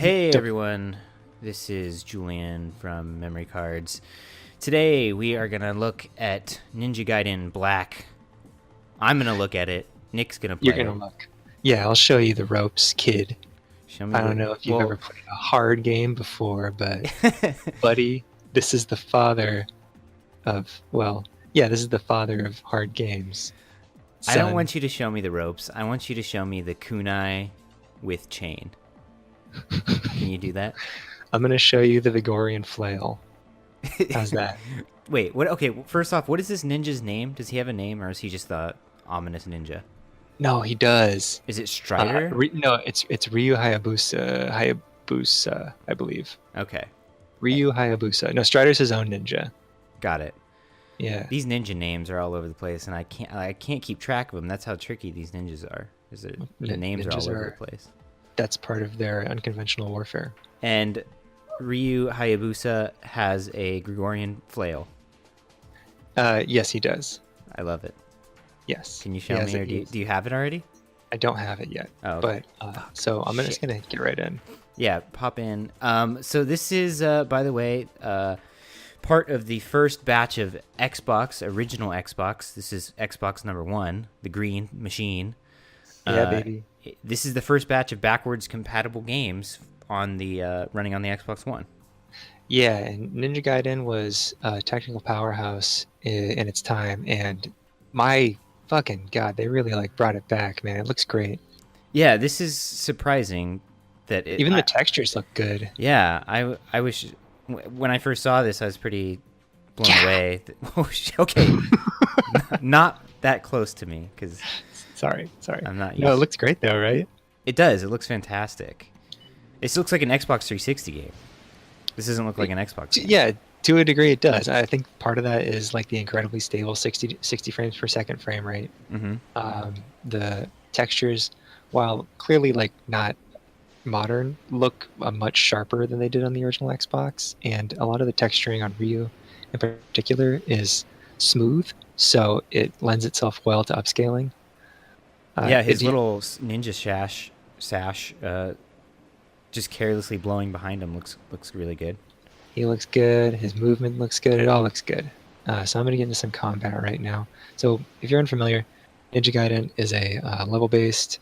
Hey everyone, this is Julien from Memory Cards. Today we are going to look at Ninja Gaiden Black. I'm going to look at it. Nick's going to play You're gonna look. Yeah, I'll show you the ropes, kid. Show me I don't know if you've ever played a hard game before, but buddy, this is the father of, this is the father of hard games. I don't Son. want you to show me the ropes. I want you to show me the kunai with chain. Can you do that? I'm gonna show you the Vigorian flail. How's that? Wait, what? Okay, first off, what is this ninja's name? Does he have a name, or is he just the ominous ninja? No, he does. Is it Strider? No, it's Ryu Hayabusa. Hayabusa, I believe. Okay. Ryu Hayabusa. No, Strider's his own ninja. Got it. Yeah. These ninja names are all over the place, and I can't keep track of them. That's how tricky these ninjas are. The names are all over the place. That's part of their unconventional warfare. And Ryu Hayabusa has a Gregorian flail. Yes, he does. I love it. Yes. Can you show me, or do you have it already? I don't have it yet. Oh, okay. But so I'm just gonna get right in. Yeah, pop in. So this is, by the way, part of the first batch of original Xbox. This is Xbox number 1, the green machine. Yeah, baby. This is the first batch of backwards compatible games on the running on the Xbox One. Yeah, and Ninja Gaiden was a technical powerhouse in its time, and my fucking god, they really brought it back, man. It looks great. Yeah, this is surprising that even the textures look good. Yeah, I wish when I first saw this, I was pretty blown away. Okay, not that close to me because. Sorry. I'm not. No, it looks great though, right? It does. It looks fantastic. This looks like an Xbox 360 game. This doesn't look like an Xbox game. Yeah, to a degree it does. I think part of that is like the incredibly stable 60 frames per second frame rate. Mm-hmm. The textures, while clearly not modern, look much sharper than they did on the original Xbox, and a lot of the texturing on Ryu in particular is smooth, so it lends itself well to upscaling. Yeah, his little ninja sash, just carelessly blowing behind him looks really good. He looks good. His movement looks good. It all looks good. So I'm going to get into some combat right now. So if you're unfamiliar, Ninja Gaiden is a level-based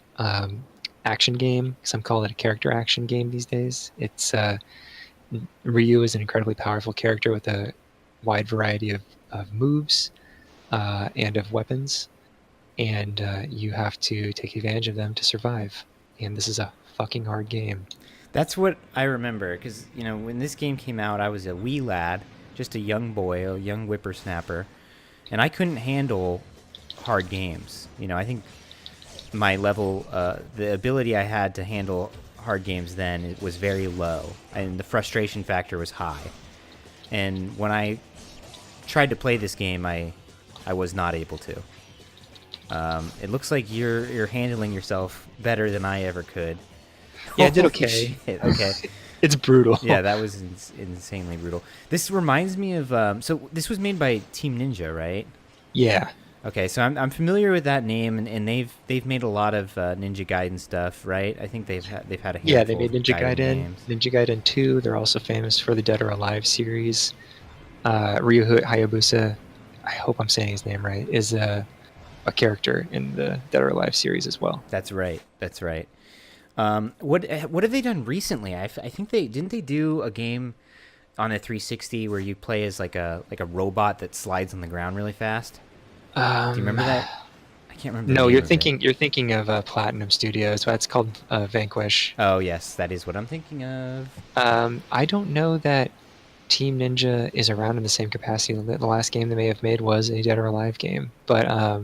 action game. Some call it a character action game these days. It's Ryu is an incredibly powerful character with a wide variety of moves and of weapons. And you have to take advantage of them to survive. And this is a fucking hard game. That's what I remember, because when this game came out, I was a wee lad, just a young boy, a young whippersnapper, and I couldn't handle hard games. I think my level, the ability I had to handle hard games then, it was very low, and the frustration factor was high. And when I tried to play this game, I was not able to. It looks like you're handling yourself better than I ever could. Yeah, I did okay. Okay. It's brutal. Yeah, that was insanely brutal. This reminds me of so this was made by Team Ninja, right? Yeah. Okay, so I'm familiar with that name, and they've made a lot of Ninja Gaiden stuff, right? I think they've had a handful. Yeah, they made Ninja Gaiden, games. Ninja Gaiden 2. They're also famous for the Dead or Alive series. Ryu Hayabusa, I hope I'm saying his name right, is a character in the Dead or Alive series as well. That's right. What have they done recently? I think they do a game on a 360 where you play as like a robot that slides on the ground really fast. Do you remember that? I can't remember. No, you're thinking of Platinum Studios. That's called Vanquish. Oh yes, that is what I'm thinking of. I don't know that Team Ninja is around in the same capacity. The last game they may have made was a Dead or Alive game, but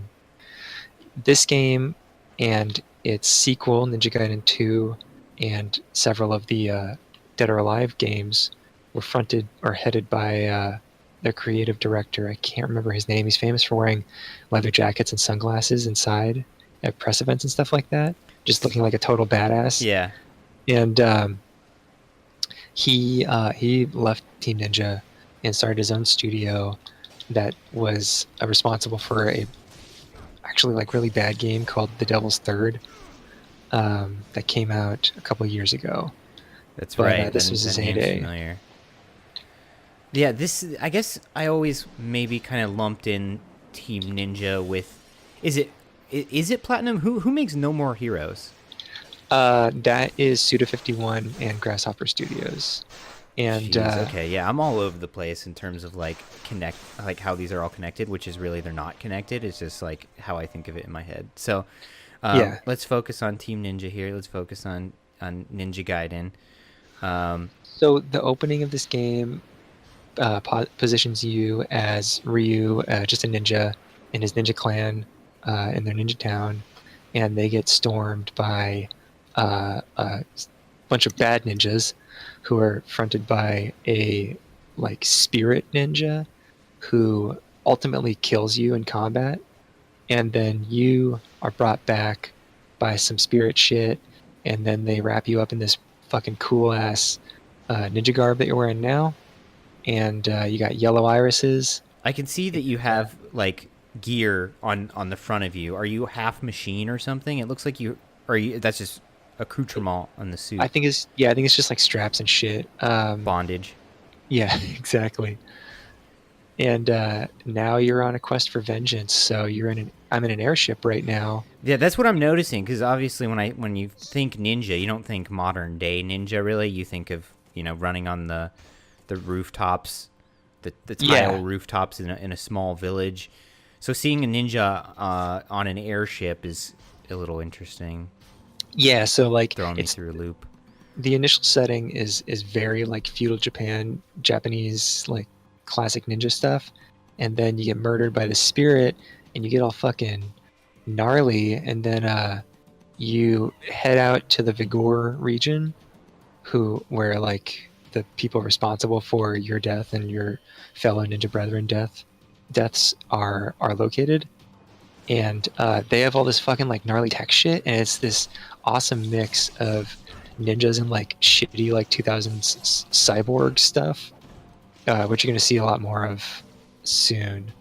this game and its sequel, Ninja Gaiden 2, and several of the Dead or Alive games were fronted or headed by their creative director. I can't remember his name. He's famous for wearing leather jackets and sunglasses inside at press events and stuff like that, just looking like a total badass. Yeah. And he left Team Ninja and started his own studio that was responsible for a actually really bad game called The Devil's Third that came out a couple years ago. That's but right. this was That his name's heyday. familiar. Yeah, I guess I always maybe kind of lumped in Team Ninja with. Is it is it Platinum? Who makes No More Heroes? That is Suda51 and Grasshopper Studios. And Jeez. Okay. Yeah, I'm all over the place in terms of like like how these are all connected, which is really they're not connected. It's just like how I think of it in my head. So, yeah, let's focus on Team Ninja here. Let's focus on Ninja Gaiden. Um, so the opening of this game positions you as Ryu, just a ninja, in his ninja clan in their ninja town, and they get stormed by a bunch of bad ninjas who are fronted by a like spirit ninja who ultimately kills you in combat, and then you are brought back by some spirit shit, and then they wrap you up in this fucking cool ass ninja garb that you're wearing now, and you got yellow irises. I can see that you have like gear on the front of you. Are you half machine or something? It looks like you. Or you, that's just accoutrement on the suit. I think it's just like straps and shit. Bondage. Yeah, exactly. And now you're on a quest for vengeance. So I'm in an airship right now. Yeah, that's what I'm noticing. Because obviously, when you think ninja, you don't think modern day ninja. Really, you think of running on the rooftops, the tile rooftops in a small village. So seeing a ninja on an airship is a little interesting. Yeah, so like Throwing me through a loop. The initial setting is very like feudal Japanese like classic ninja stuff, and then you get murdered by the spirit, and you get all fucking gnarly, and then you head out to the Vigor region, where like the people responsible for your death and your fellow ninja brethren deaths are located, and they have all this fucking like gnarly tech shit, and it's this awesome mix of ninjas and like shitty like 2000s cyborg stuff, which you're gonna see a lot more of soon.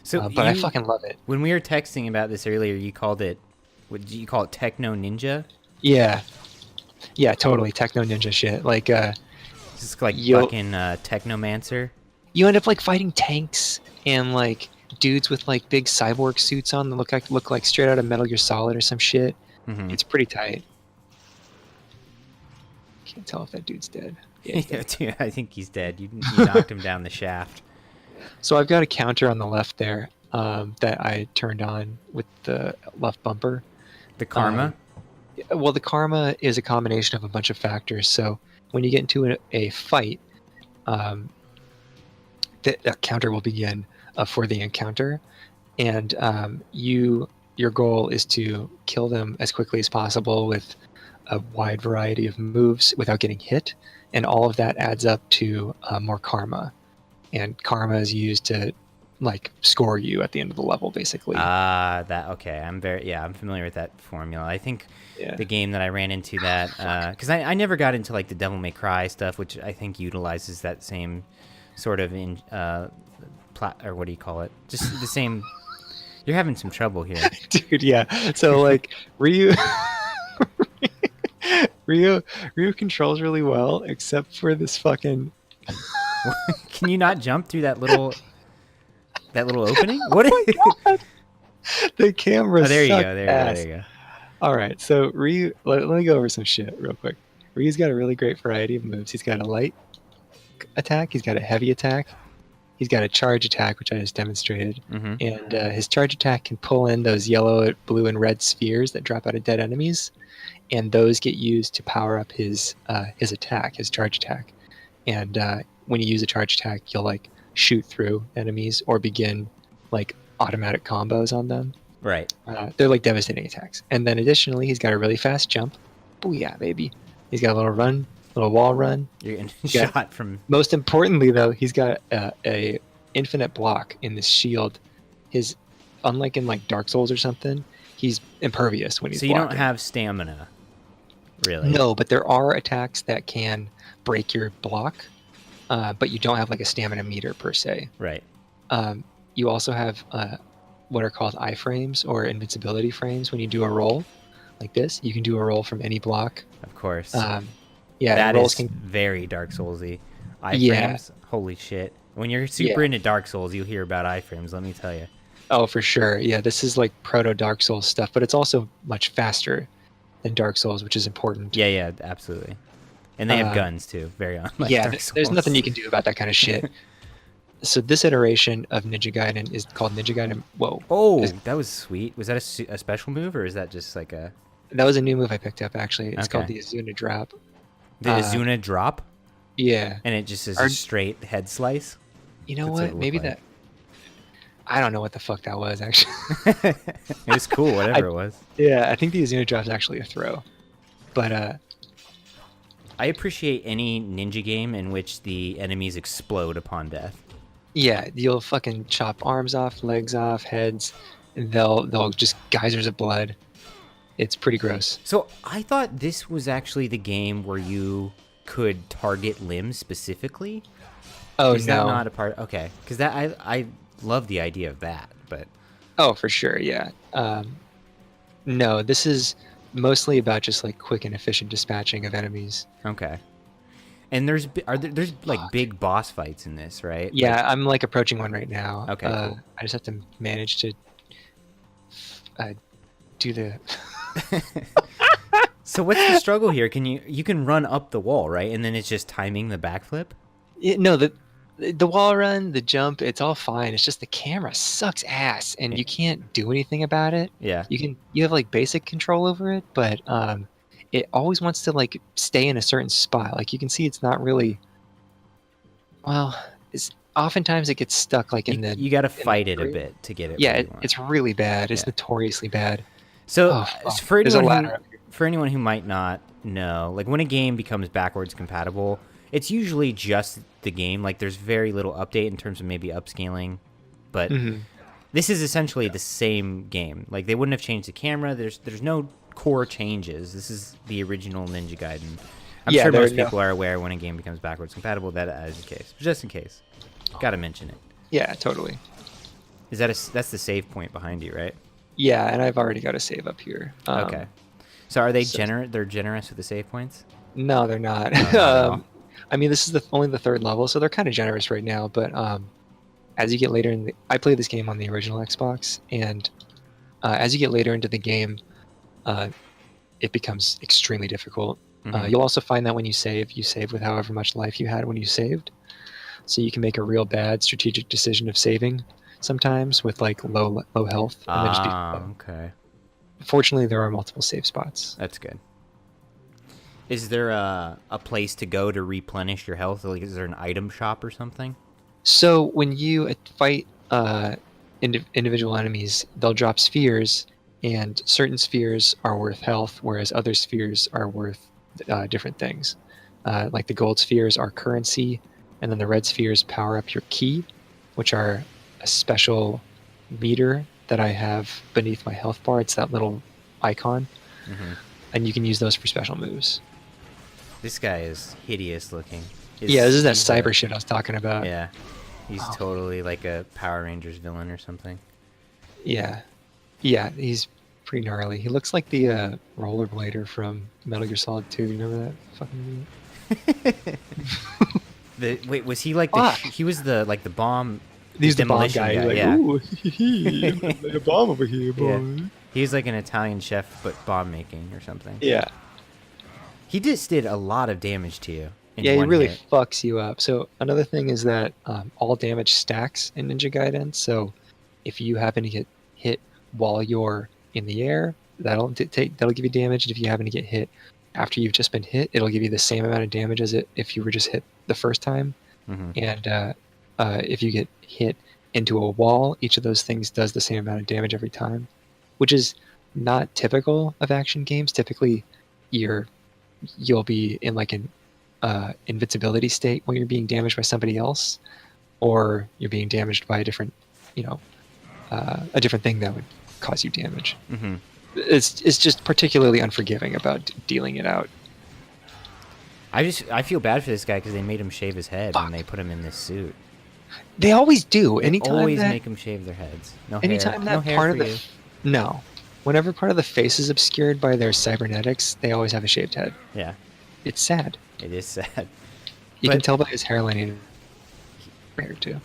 So, but I fucking love it. When we were texting about this earlier, you called it. What did you call it? Techno Ninja. Yeah, totally techno ninja shit. Like, just like fucking Technomancer. You end up like fighting tanks and like dudes with like big cyborg suits on that look like straight out of Metal Gear Solid or some shit. Mm-hmm. It's pretty tight. Can't tell if that dude's dead. Yeah, Dude, I think he's dead. You knocked him down the shaft. So I've got a counter on the left there that I turned on with the left bumper. The karma? Well, the karma is a combination of a bunch of factors. So when you get into a fight, that counter will begin for the encounter, and your goal is to kill them as quickly as possible with a wide variety of moves without getting hit, and all of that adds up to more karma, and karma is used to like score you at the end of the level, basically. Okay. I'm familiar with that formula. I think the game that I ran into that because I never got into like the Devil May Cry stuff, which I think utilizes that same sort of or what do you call it? Just the same. You're having some trouble here, dude. Yeah. So like Ryu controls really well, except for this fucking. Can you not jump through that little opening? What? Oh my God. The camera. Oh, there you go. There you go. All right. So Ryu, let me go over some shit real quick. Ryu's got a really great variety of moves. He's got a light attack. He's got a heavy attack. He's got a charge attack, which I just demonstrated. Mm-hmm. And his charge attack can pull in those yellow, blue, and red spheres that drop out of dead enemies, and those get used to power up his attack, his charge attack. And when you use a charge attack, you'll like shoot through enemies or begin like automatic combos on them. Right. They're like devastating attacks. And then additionally, he's got a really fast jump. Booyah, baby. He's got a little wall run. You're getting shot from. Most importantly, though, he's got a infinite block in this shield. Unlike in like Dark Souls or something, he's impervious when he's blocking. So you don't have stamina, really? No, but there are attacks that can break your block, but you don't have like a stamina meter per se. Right. You also have what are called iframes or invincibility frames when you do a roll like this. You can do a roll from any block. Of course. Yeah, That rolls is can. very Dark Soulsy. Yeah. Iframes, holy shit. When you're super Yeah. into Dark Souls, you'll hear about iframes, let me tell you. Oh, for sure. Yeah, this is like proto Dark Souls stuff, but it's also much faster than Dark Souls, which is important. Yeah, yeah, absolutely. And they have Um, guns too, very unlike yeah, Dark Souls. there's nothing you can do about that kind of shit. So this iteration of Ninja Gaiden is called Ninja Gaiden. Whoa. Oh, Is- that was sweet. Was that a special move, or is that just like a... That was a new move I picked up, actually. It's called Okay. the Azuna Drop. The Azuna drop? Yeah. And it just is Our- a straight head slice? You know That's what it what? looked Maybe like. that... I don't know what the fuck that was, actually. It was cool, whatever it was. Yeah, I think the Azuna Drop is actually a throw. But, I appreciate any ninja game in which the enemies explode upon death. yeah, you'll fucking chop arms off, legs off, heads, and they'll just geysers of blood. It's pretty gross. So I thought this was actually the game where you could target limbs specifically. Oh, Is no. that not a part? Okay, because that I love the idea of that, but Oh, for sure, yeah. No, this is mostly about just like quick and efficient dispatching of enemies. okay. And there's like big boss fights in this, right? Yeah, I'm like approaching one right now. Okay, cool. I just have to manage to do the. So what's the struggle here? You can run up the wall, right? And then it's just timing the backflip? No, the wall run, the jump, it's all fine. It's just the camera sucks ass, and you can't do anything about it. Yeah. You have like basic control over it, but it always wants to like stay in a certain spot. Like you can see, it's not really. Well, it's oftentimes it gets stuck like in the. You got to in the fight it a grid. bit to get it. Yeah, where you want. it's really bad. It's Yeah. notoriously bad. So Oh, fuck. for There's a anyone ladder who, up here. for anyone who might not know, like when a game becomes backwards compatible, it's usually just the game. Like there's very little update in terms of maybe upscaling, but Mhm. this is essentially the same game. Like they wouldn't have changed the camera. There's no core changes. This is the original Ninja Gaiden. I'm Yeah, sure there are most no- people are aware when a game becomes backwards compatible that is the case. But just in case, gotta mention it. Yeah, totally. Is that that's the save point behind you, right? Yeah, and I've already got a save up here. Okay. So are they so- generous? They're generous with the save points. No, they're not. No, not at all. I mean, this is only the third level, so they're kind of generous right now. But as you get later in the, I played this game on the original Xbox, and as you get later into the game, it becomes extremely difficult. Mhm. You'll also find that when you save with however much life you had when you saved. So you can make a real bad strategic decision of saving sometimes with like low health. And then just Okay. fortunately, there are multiple save spots. That's good. Is there a place to go to replenish your health? Like, is there an item shop or something? So when you fight individual enemies, they'll drop spheres, and certain spheres are worth health, whereas other spheres are worth different things. Like the gold spheres are currency, and then the red spheres power up your ki, which are a special meter that I have beneath my health bar. It's that little icon, Mm-hmm. and you can use those for special moves. This guy is hideous looking. Yeah, this is that He's cyber shit I was talking about. Yeah. He's Oh. totally like a Power Rangers villain or something. Yeah, he's pretty gnarly. He looks like the rollerblader from Metal Gear Solid 2. You remember that fucking movie? Wait, was he like the? Fuck. He was the like the bomb. He's the bomb demolition guy. He's like, yeah. ooh, I'm gonna lay a bomb over here, boy. Yeah. He was like an Italian chef, but bomb making or something. Yeah, He just did a lot of damage to you. In he one really hit. fucks you up. So another thing is that all damage stacks in Ninja Gaiden. So if you happen to get hit while you're in the air, that'll give you damage. And if you happen to get hit after you've just been hit, it'll give you the same amount of damage as if you were just hit the first time. Mhm. And if you get hit into a wall, each of those things does the same amount of damage every time, which is not typical of action games. Typically, you'll be in like an invincibility state when you're being damaged by somebody else, or you're being damaged by a different thing that would cause you damage. Mhm. It's just particularly unforgiving about dealing it out. I feel bad for this guy because they made him shave his head when Fuck. they put him in this suit. They always do. They Anytime always that, make them shave their heads. No anytime hair. that no hair part for of the you. no, whenever part of the face is obscured by their cybernetics, they always have a shaved head. Yeah. It's sad. It is sad. You can But- tell by his hairline and hair too.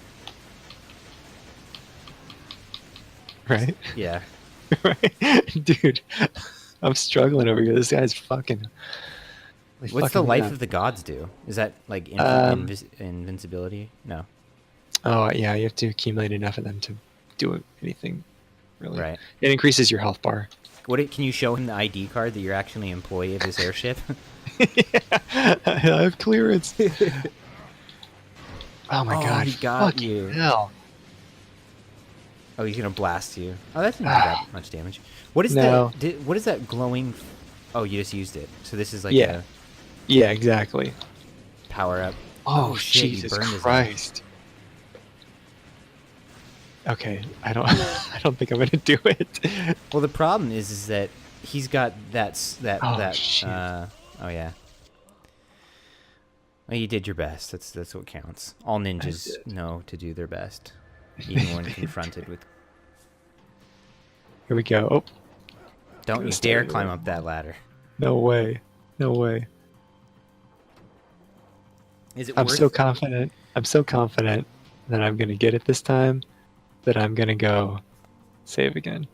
Right? Yeah. Right? Dude, I'm struggling over here. This guy's fucking. What's the life of the gods do? Is that like invincibility? No. Oh, yeah, you have to accumulate enough of them to do anything, really. Right. It increases your health bar. Can you show him the ID card that you're actually an employee of this airship? Yeah, I have clearance. Oh my Oh, god. he got fucking you. Hell. Oh, he's gonna blast you. Oh, that didn't do that much damage. What is No. that? What is that glowing? Oh, you just used it. So this is like Yeah. a Yeah, exactly. power up. Oh, shit, you Jesus burned his Christ. Okay, I don't I don't think I'm gonna do it. Well, the problem is that he's got Oh, shit. oh yeah. Well, you did your best. That's what counts. All ninjas did. know to do their best, even when confronted with. Here we go. Oh, Don't Gonna you stay dare there. climb up that ladder. no way. No way. Is it I'm worth? so confident. I'm so confident that I'm gonna get it this time that I'm gonna go save again.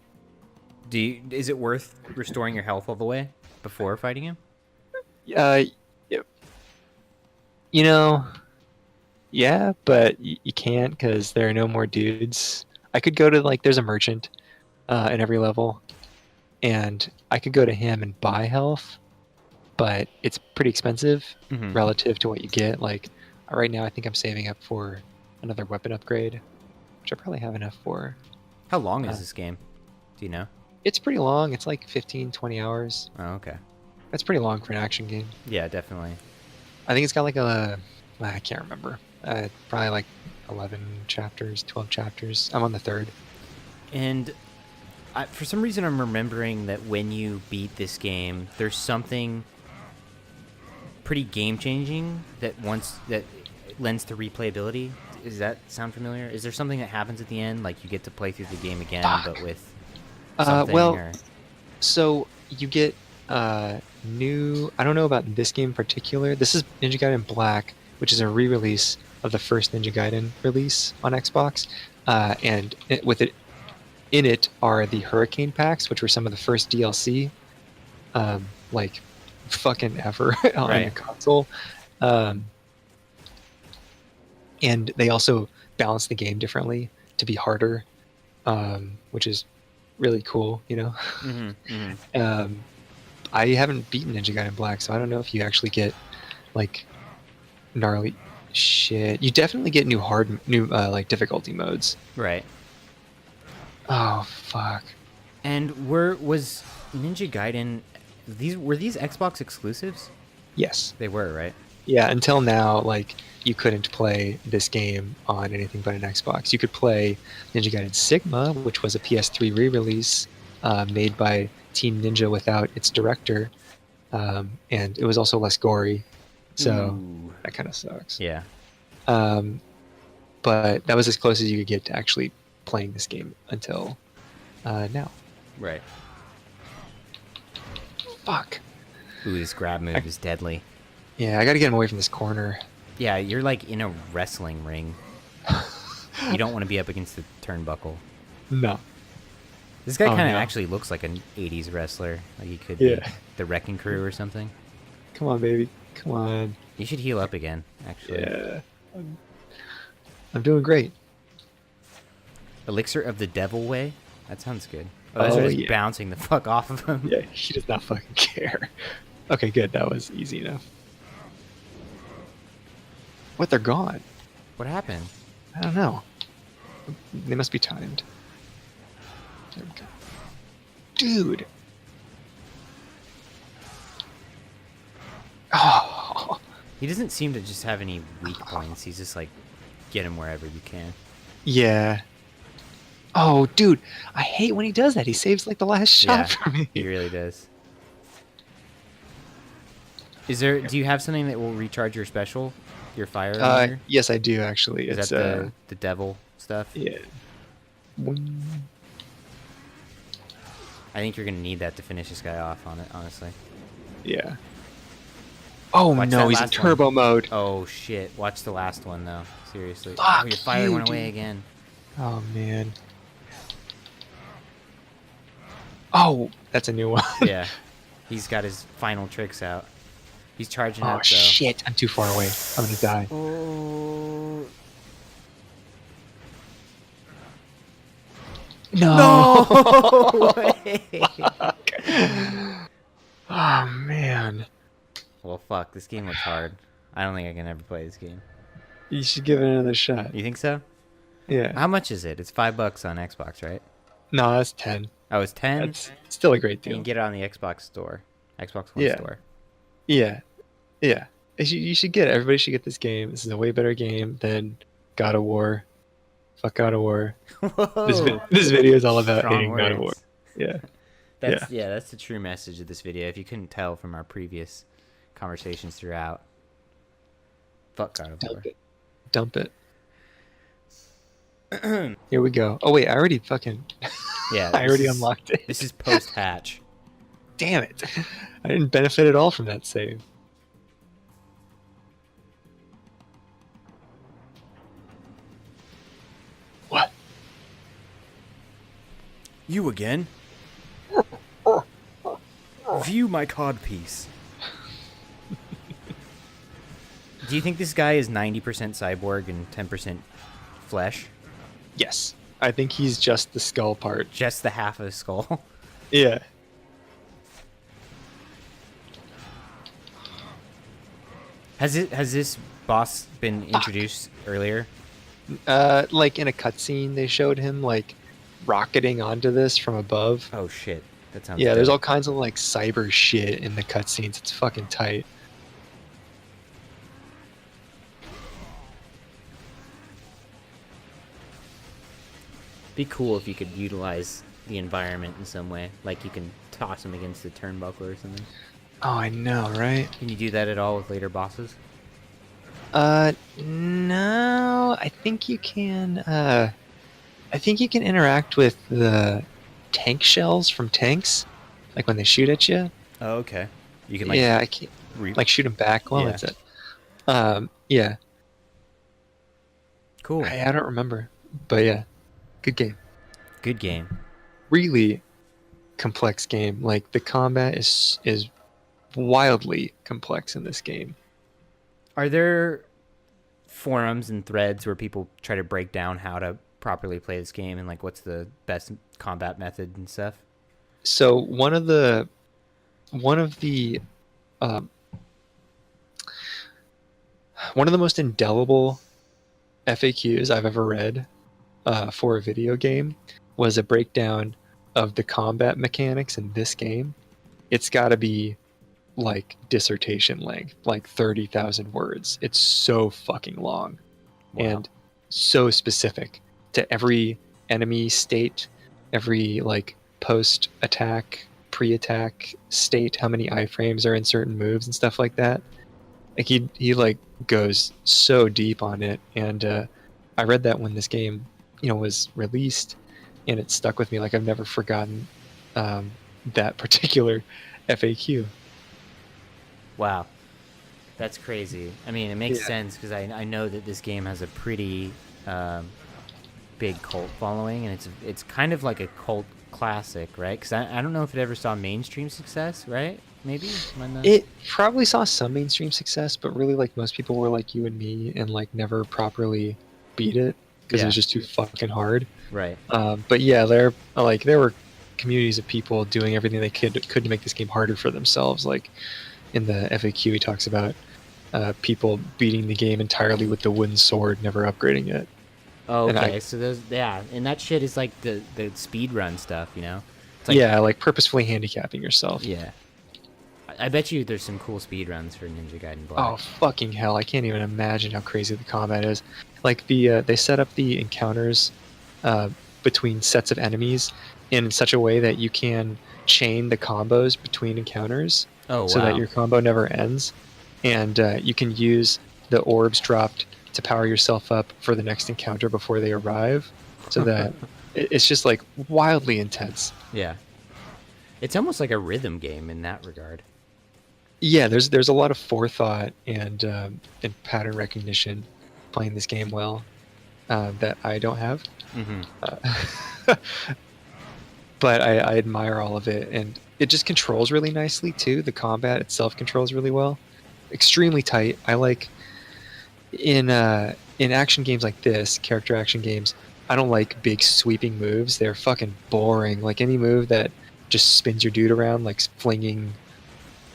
Is it worth restoring your health all the way before fighting him? Yep. You know, yeah, but you can't because there are no more dudes. I could go to like there's a merchant in every level, and I could go to him and buy health, but it's pretty expensive Mhm. relative to what you get. Like right now, I think I'm saving up for another weapon upgrade, which I probably have enough for. How long is Uh, this game? Do you know? It's pretty long. It's like 15, 20 hours. Oh, okay. That's pretty long for an action game. Yeah, definitely. I think it's got like I can't remember. Probably like 11 chapters, 12 chapters. I'm on the third. And for some reason, I'm remembering that when you beat this game, there's something pretty game-changing that lends to replayability. Does that sound familiar? Is there something that happens at the end, like you get to play through the game again, Fuck. but with something? Well, or... so you get new. I don't know about this game in particular. This is Ninja Gaiden Black, which is a re-release of the first Ninja Gaiden release on Xbox, and in it are the Hurricane packs, which were some of the first DLC, like fucking ever on Right. the console. And they also balance the game differently to be harder, which is really cool, you know. I haven't beaten Ninja Gaiden Black, so I don't know if you actually get like gnarly shit. You definitely get new like difficulty modes. Right. Oh fuck. And was Ninja Gaiden? Were these Xbox exclusives? Yes. They were, right? Yeah. Until now, like you couldn't play this game on anything but an Xbox. You could play Ninja Gaiden Sigma, which was a PS3 re-release made by Team Ninja without its director, and it was also less gory. So Ooh. that kind of sucks. Yeah. But that was as close as you could get to actually playing this game until now. Right. Fuck. Ooh, this grab move is deadly. Yeah, I gotta get him away from this corner. Yeah, you're like in a wrestling ring. You don't want to be up against the turnbuckle. No. This guy Oh, kind of no. actually looks like an 80s wrestler. Like he could Yeah. be the Wrecking Crew or something. Come on, baby. Come on. You should heal up again, actually. Yeah. I'm doing great. Elixir of the Devil Way? That sounds good. Oh, those Oh, are just yeah. bouncing the fuck off of him. Yeah, he does not fucking care. Okay, good. That was easy enough. What? They're gone. What happened? I don't know. They must be timed. There we go. Dude. Oh. He doesn't seem to just have any weak points. He's just like, get him wherever you can. Yeah. Oh, dude. I hate when he does that. He saves like the last shot Yeah, for me. he really does. Do you have something that will recharge your special? Your fire meter? Yes, I do actually. Is It's that the devil stuff? yeah. I think you're gonna need that to finish this guy off on it, honestly. Yeah. Oh Watch no, that he's in last turbo mode. Oh shit! Watch the last one though. Seriously. Fuck Oh, your fire you, went away dude. again. Oh man. Oh, that's a new one. Yeah. He's got his final tricks out. He's charging Oh up though. shit, I'm too far away. I'm gonna die. Oh. No. No way. Fuck. Oh man. Well, fuck. This game looks hard. I don't think I can ever play this game. You should give it another shot. You think so? Yeah. How much is it? It's $5 on Xbox, right? No, that's 10. Oh, it's 10. That's still a great You deal. can get it on the Xbox store, Xbox One Yeah. store. Yeah. Yeah. You should get it. Everybody should get this game. This is a way better game than God of War. Fuck God of War. Whoa. This video is all about Strong hating God of War. words. Yeah. Yeah, that's the true message of this video. If you couldn't tell from our previous conversations throughout, fuck God of War. Dump it. Here we go. Oh wait, I already fucking. Yeah, I already unlocked it. This is post hatch. Damn it! I didn't benefit at all from that save. What? You again? View my codpiece. Do you think this guy is 90% cyborg and 10% flesh? Yes, I think he's just the skull part. Just the half of his skull? Yeah. Has this boss been introduced earlier? Like in a cutscene, they showed him like rocketing onto this from above. Oh shit, that sounds. Yeah, there's dope. all kinds of like cyber shit in the cutscenes. It's fucking tight. Be cool if you could utilize the environment in some way, like you can toss him against the turnbuckle or something. Oh, I know, right? Can you do that at all with later bosses? No, I think you can. I think you can interact with the tank shells from tanks, like when they shoot at you. Oh, okay. You can like Yeah, I can't like shoot them back. Well, Yeah. that's it. Yeah. cool. I don't remember, but yeah, good game. Good game. Really complex game. Like the combat is wildly complex in this game. Are there forums and threads where people try to break down how to properly play this game and like what's the best combat method and stuff? So one of the most indelible FAQs I've ever read for a video game was a breakdown of the combat mechanics in this game. It's got to be like dissertation length, like 30,000 words. It's so fucking long. Wow. And so specific to every enemy state, every like post attack, pre-attack state, how many iframes are in certain moves and stuff like that. Like he like goes so deep on it, and I read that when this game, was released, and it stuck with me. Like I've never forgotten that particular FAQ. Wow. That's crazy. I mean, it makes Yeah. sense because I know that this game has a pretty big cult following, and it's kind of like a cult classic, right? Because I don't know if it ever saw mainstream success, right? Maybe? Am I not- It probably saw some mainstream success, but really, like most people were like you and me, and like never properly beat it because it Yeah. was just too fucking hard. Right. But yeah, there were communities of people doing everything they could to make this game harder for themselves. Like in the FAQ, he talks about people beating the game entirely with the wooden sword, never upgrading it. Oh, And okay. So those, yeah, and that shit is like the speed run stuff, It's like, Yeah, like purposefully handicapping yourself. Yeah. I bet you there's some cool speed runs for Ninja Gaiden Black. Oh fucking hell! I can't even imagine how crazy the combat is. Like they set up the encounters between sets of enemies in such a way that you can chain the combos between encounters, Oh, so wow. that your combo never ends, and you can use the orbs dropped to power yourself up for the next encounter before they arrive, so that it's just like wildly intense. Yeah. It's almost like a rhythm game in that regard. Yeah, there's a lot of forethought and pattern recognition playing this game well that I don't have. Mm-hmm. Uh, but I admire all of it, and it just controls really nicely too. The combat itself controls really well, extremely tight. I like in action games like this, character action games. I don't like big sweeping moves. They're fucking boring. Like any move that just spins your dude around, like flinging,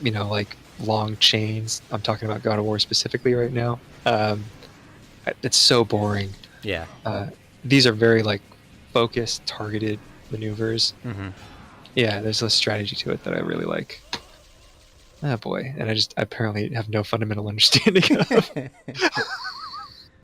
like long chains. I'm talking about God of War specifically right now. It's so boring. Yeah. These are very like focused, targeted maneuvers. Mm-hmm. Yeah, there's a strategy to it that I really like. Oh boy, and I apparently have no fundamental understanding of.